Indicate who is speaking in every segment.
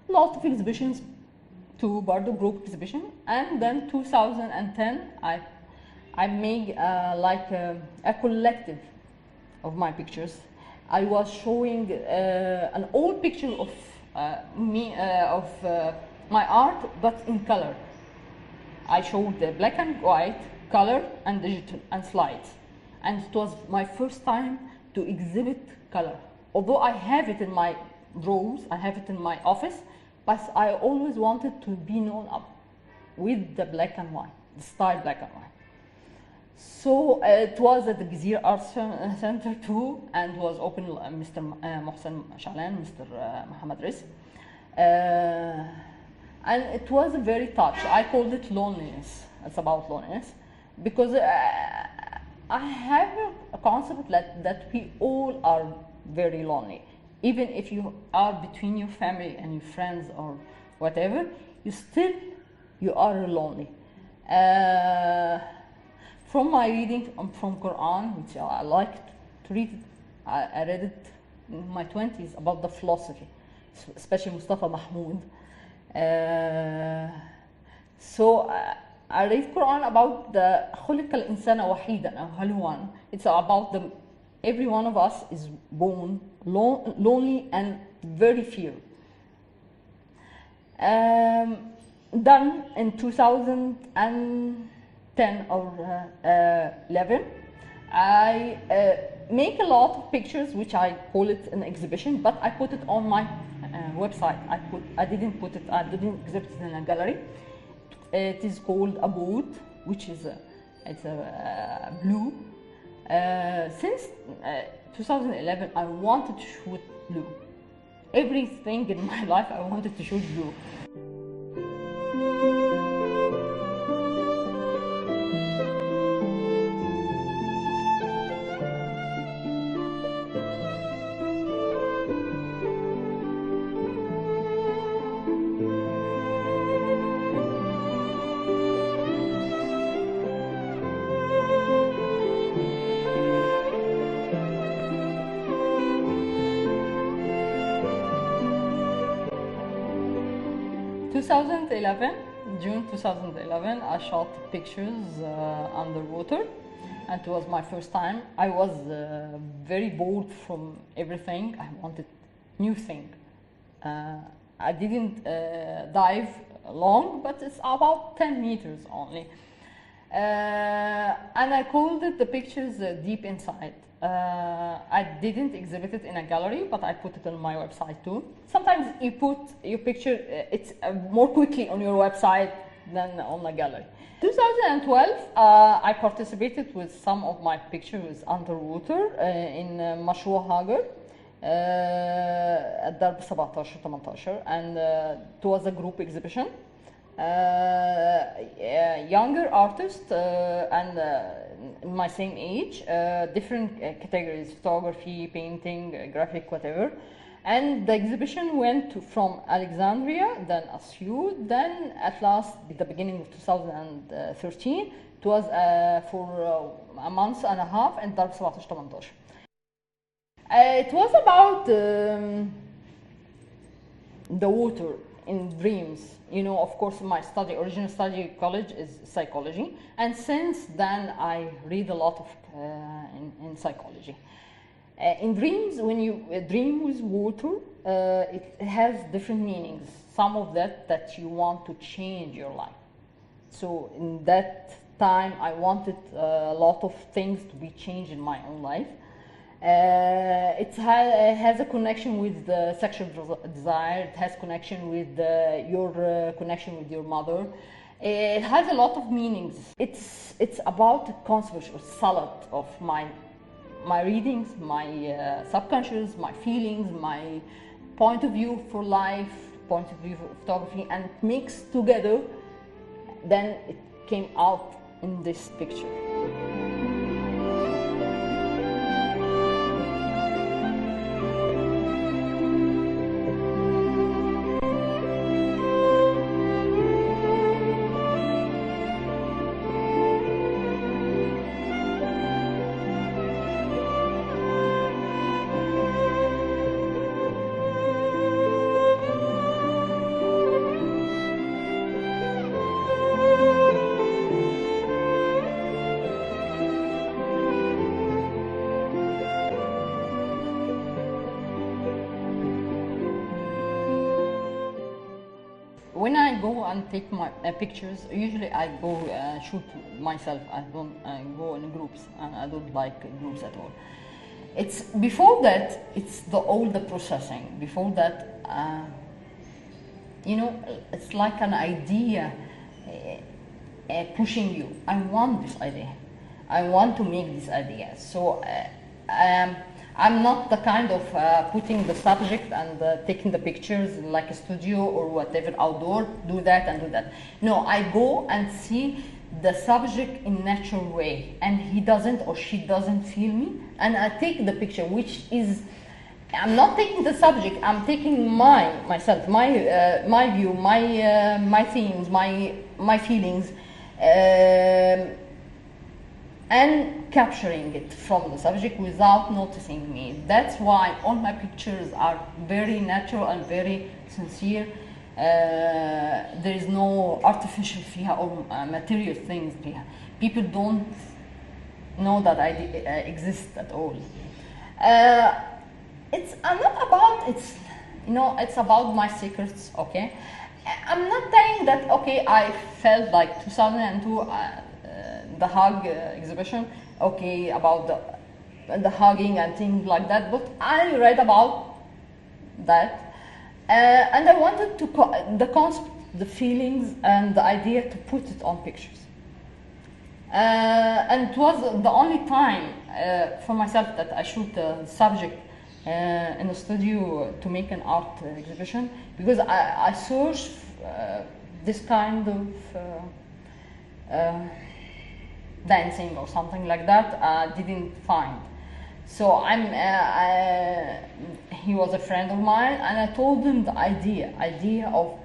Speaker 1: Lot of exhibitions, to Bardo group exhibition, and then 2010 I made like a collective of my pictures. I was showing an old picture of my art, but in color. I showed the black and white, color and digital and slides, and it was my first time to exhibit color. Although I have it in my drawers, I have it in my office, but I always wanted to be known up with the black and white, the style black and white. So it was at the Gizir Art Center too, and was open Mr. Mohsen Shalan, Mr. Mohammed Riz. And it was very touch. I called it loneliness. It's about loneliness because I have a concept that we all are very lonely. Even if you are between your family and your friends or whatever, you are lonely. From my reading from Quran, which I like to read, I read it in my 20s about the philosophy, especially Mustafa Mahmoud. So I read Quran about the خلق الإنسان وحيدا أو هلوان. It's about every one of us is born lonely and very fear. Then in 2010 or 11, I make a lot of pictures, which I call it an exhibition, but I put it on my website. I didn't exhibit it in a gallery. It is called a boat, which is it's a blue. Since 2011, I wanted to shoot blue. Everything in my life, I wanted to shoot blue. 2011, June 2011, I shot pictures underwater, and it was my first time. I was very bored from everything. I wanted new thing. I didn't dive long, but it's about 10 meters only. And I called it the pictures deep inside. I didn't exhibit it in a gallery, but I put it on my website too. Sometimes you put your picture, it's more quickly on your website than on a gallery. 2012, I participated with some of my pictures underwater in مشروع هاجر الدرب 17-18, and it was a group exhibition. Younger artists and my same age, different categories: photography, painting, graphic, whatever. And the exhibition went from Alexandria, then Asyut, then at last, at the beginning of 2013, it was for a month and a half in Darb 17-18. It was about the water in dreams. You know, of course, my original study college is psychology, and since then I read a lot of in psychology. In dreams, when you dream with water, it has different meanings. Some of that you want to change your life. So in that time, I wanted a lot of things to be changed in my own life. It has a connection with the sexual desire. It has connection with your connection with your mother. It has a lot of meanings. It's about the concept or salad of my readings, my subconscious, my feelings, my point of view for life, point of view for photography, and mixed together. Then it came out in this picture. when I go and take my pictures, usually I go shoot myself. I don't go in groups, and I don't like groups at all. It's before that, it's all the processing. Before that, you know, it's like an idea pushing you. I want this idea. I want to make this idea. So I'm not the kind of putting the subject and taking the pictures like a studio or whatever outdoor, do that and do that. No, I go and see the subject in natural way, and he doesn't or she doesn't feel me, and I take the picture, which is, I'm not taking the subject, I'm taking myself, my view, my themes, my feelings, and capturing it from the subject without noticing me. That's why all my pictures are very natural and very sincere. There is no artificial فيها or material things فيها. People don't know that I exist at all. It's not about, it's, you know, it's about my secrets, okay? I'm not saying that, okay, I felt like 2002, the hug exhibition, okay, about the hugging and things like that, but I read about that, and I wanted to, the concept, the feelings, and the idea to put it on pictures. And it was the only time for myself that I shoot the subject in the studio to make an art exhibition, because I searched this kind of dancing or something like that, didn't find. So he was a friend of mine, and I told him the idea of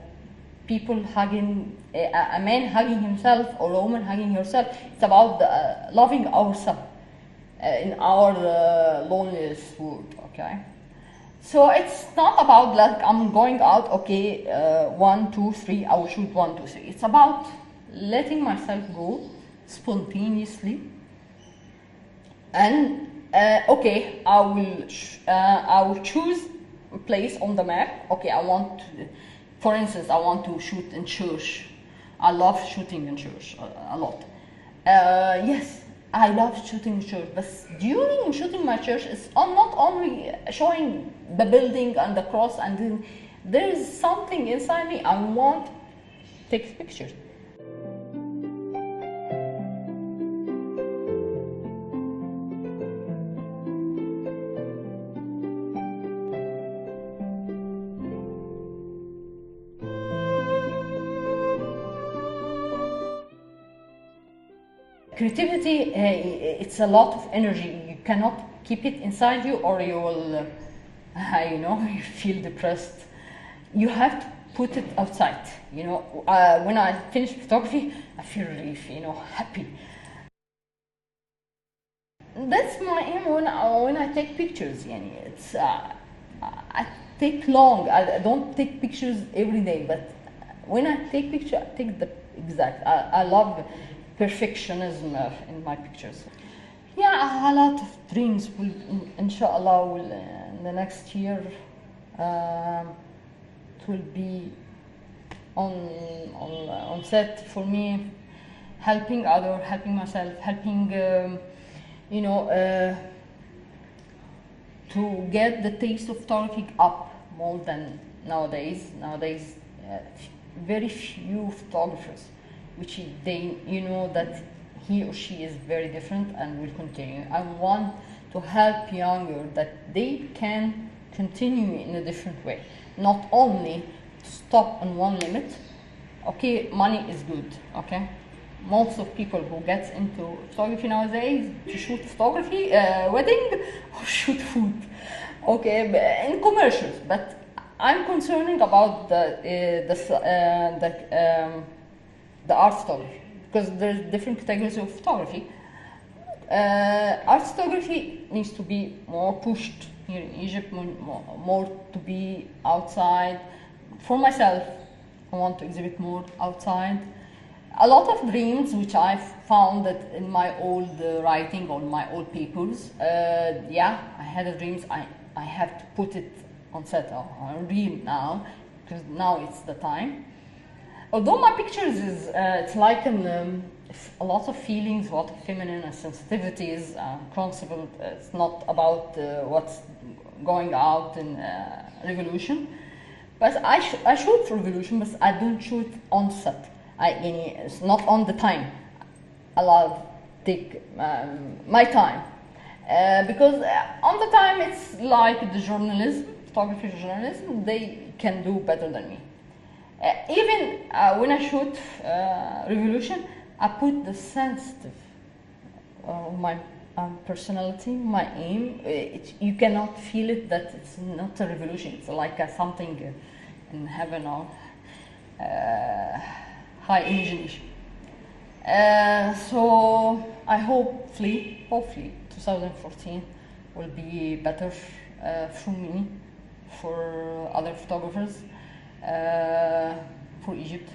Speaker 1: people hugging, a man hugging himself or a woman hugging herself. It's about loving ourselves in our loneliness world, okay? So it's not about like I'm going out, okay, 1, 2, 3, I will shoot 1, 2, 3. It's about letting myself go spontaneously, and okay, I will choose a place on the map. Okay, I want to, for instance, I want to shoot in church. I love shooting in church a lot. Yes, I love shooting in church, but during shooting my church, it's not only showing the building and the cross, and then there is something inside me. I want to take pictures. Creativity, it's a lot of energy. You cannot keep it inside you, or you will, you know, you feel depressed. You have to put it outside. You know, when I finish photography, I feel relief. You know, happy. That's my aim when I take pictures. Yani, it's I take long. I don't take pictures every day, but when I take picture, I take the exact. I love perfectionism in my pictures. Yeah, a lot of dreams will, inshallah, in the next year, it will be on set for me, helping others, helping myself, helping, you know, to get the taste of photography up more than nowadays. Nowadays, very few photographers, which they, you know, that he or she is very different and will continue. I want to help younger that they can continue in a different way, not only to stop on one limit. Okay, money is good, okay? Most of people who get into photography nowadays to shoot photography, wedding, or shoot food, okay, in commercials. But I'm concerned about the art photography, because there's different categories of photography. Art photography needs to be more pushed here in Egypt, more to be outside. For myself, I want to exhibit more outside. A lot of dreams which I found that in my old writing or my old papers. Yeah, I had a dreams. I have to put it on set on real now, because now it's the time. Although my pictures is it's like a lot of feelings, a lot of feminine sensitivities, concept. It's not about what's going out in revolution. But I shoot for revolution, but I don't shoot on set. It's not on the time. I love take my time because on the time it's like the journalism, photography journalism. They can do better than me. Even when I shoot revolution, I put the sensitive my personality, my aim. You cannot feel it that it's not a revolution. It's like something in heaven or high imagination. So I hopefully 2014 will be better for me, for other photographers, for Egypt.